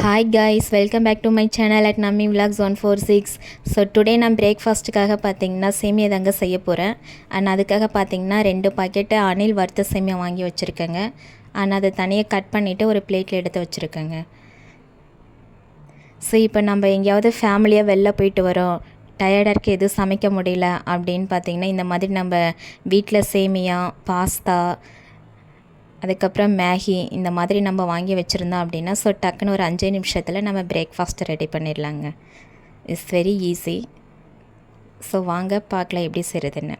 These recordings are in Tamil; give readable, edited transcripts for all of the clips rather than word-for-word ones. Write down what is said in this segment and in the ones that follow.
Hi guys, welcome back to my channel at Nammi Vlogs 146. So today நான் பிரேக்ஃபாஸ்ட்டுக்காக பார்த்தீங்கன்னா சேமியா தாங்க செய்ய போகிறேன். அண்ட் அதுக்காக பார்த்தீங்கன்னா 2 பாக்கெட்டு அணில் வறுத்த சேமியா வாங்கி வச்சுருக்கேங்க. அண்ட் அதை தனியாக கட் பண்ணிவிட்டு ஒரு பிளேட்டில் எடுத்து வச்சுருக்கேங்க. ஸோ இப்போ நம்ம எங்கேயாவது ஃபேமிலியாக வெளில போயிட்டு வரோம், டயர்டாக இருக்க எதுவும் சமைக்க முடியல அப்படின்னு பார்த்தீங்கன்னா இந்த மாதிரி நம்ம வீட்டில் சேமியா, பாஸ்தா, அதுக்கப்புறம் மேகி இந்த மாதிரி நம்ம வாங்கி வச்சுருந்தோம் அப்படின்னா ஸோ டக்குன்னு ஒரு 5 நிமிஷத்தில் நம்ம பிரேக்ஃபாஸ்ட்டு ரெடி பண்ணிடலாங்க. It's very easy. ஸோ வாங்க பார்க்கலாம் எப்படி செய்கிறதுன்னு.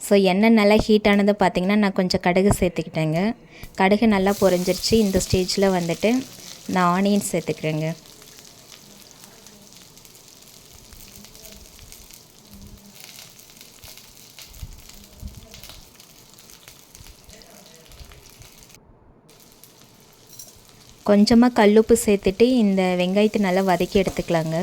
ஸோ எண்ணெய் நல்லா ஹீட் ஆனது பார்த்திங்கன்னா நான் கொஞ்சம் கடுகு சேர்த்துக்கிட்டேங்க. கடுகு நல்லா பொரிஞ்சிருச்சு. இந்த ஸ்டேஜில் வந்துட்டு நான் ஆனியன் சேர்த்துக்கிறேங்க. கொஞ்சமாக கல்லுப்பு சேர்த்துட்டு இந்த வெங்காயத்தை நல்லா வதக்கி எடுத்துக்கலாங்க.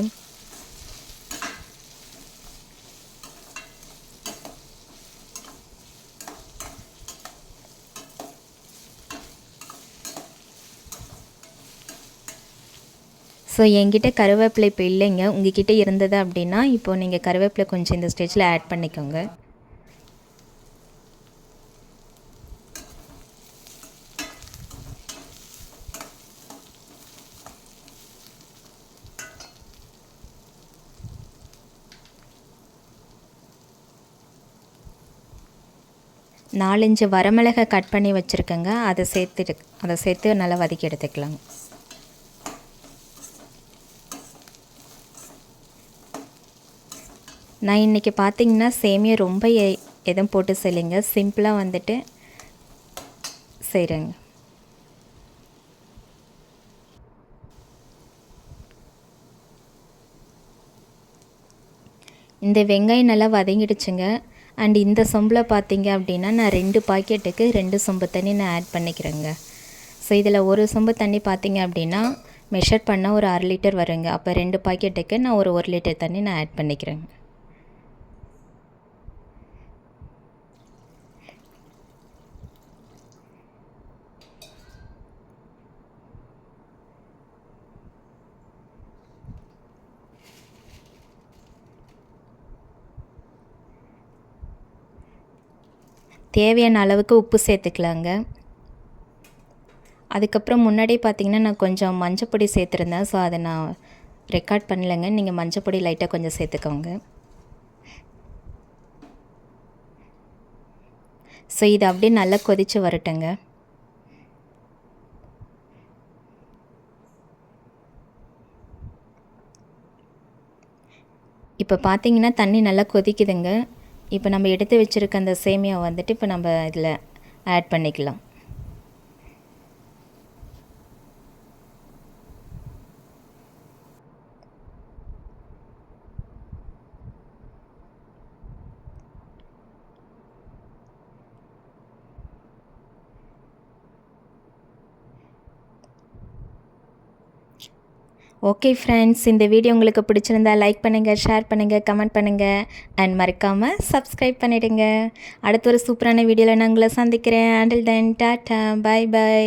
ஸோ என்கிட்ட கருவேப்பிலை இப்போ இல்லைங்க. உங்ககிட்ட இருந்தது அப்படின்னா இப்போது நீங்கள் கருவேப்பிலை கொஞ்சம் இந்த ஸ்டேஜில் ஆட் பண்ணிக்கோங்க. நாலஞ்சு வரமிளகாய் கட் பண்ணி வச்சுருக்கேங்க. அதை சேர்த்து நல்லா வதக்கி எடுத்துக்கலாங்க. நான் இன்றைக்கி பார்த்திங்கன்னா சேமியா ரொம்ப எதுவும் போட்டு செய்யலைங்க, சிம்பிளாக வந்துட்டு செய்கிறேங்க. இந்த வெங்காயம் நல்லா வதங்கிடுச்சுங்க. அண்ட் இந்த சொம்பில் பார்த்தீங்க அப்படின்னா நான் 2 பாக்கெட்டுக்கு 2 சொம்பு தண்ணி நான் ஆட் பண்ணிக்கிறேங்க. ஸோ இதில் ஒரு சொம்பு தண்ணி பார்த்தீங்க அப்படின்னா மெஷர் பண்ணால் ஒரு 1/2 லிட்டர் வருங்க. அப்போ 2 பாக்கெட்டுக்கு நான் ஒரு 1 லிட்டர் தண்ணி நான் ஆட் பண்ணிக்கிறேங்க. தேவையான அளவுக்கு உப்பு சேர்த்துக்கலாங்க. அதுக்கப்புறம் முன்னாடியே பார்த்திங்கன்னா நான் கொஞ்சம் மஞ்சப்பொடி சேர்த்துருந்தேன். ஸோ அதை நான் ரெக்கார்ட் பண்ணலைங்க. நீங்கள் மஞ்சப்பொடி லைட்டாக கொஞ்சம் சேர்த்துக்கோங்க. ஸோ இது அப்படியே நல்லா கொதித்து வரட்டுங்க. இப்போ பார்த்திங்கன்னா தண்ணி நல்லா கொதிக்குதுங்க. இப்போ நம்ம எடுத்து வச்சுருக்க அந்த சேமியா வந்துட்டு இப்போ நம்ம இதில் ஆட் பண்ணிக்கலாம். ஓகே ஃப்ரெண்ட்ஸ், இந்த வீடியோ உங்களுக்கு பிடிச்சிருந்தா லைக் பண்ணுங்கள், ஷேர் பண்ணுங்கள், கமெண்ட் பண்ணுங்கள் அண்ட் மறக்காமல் சப்ஸ்கிரைப் பண்ணிவிடுங்க. அடுத்த ஒரு சூப்பரான வீடியோவில் நான் உங்களை சந்திக்கிறேன். Until then tata, bye by.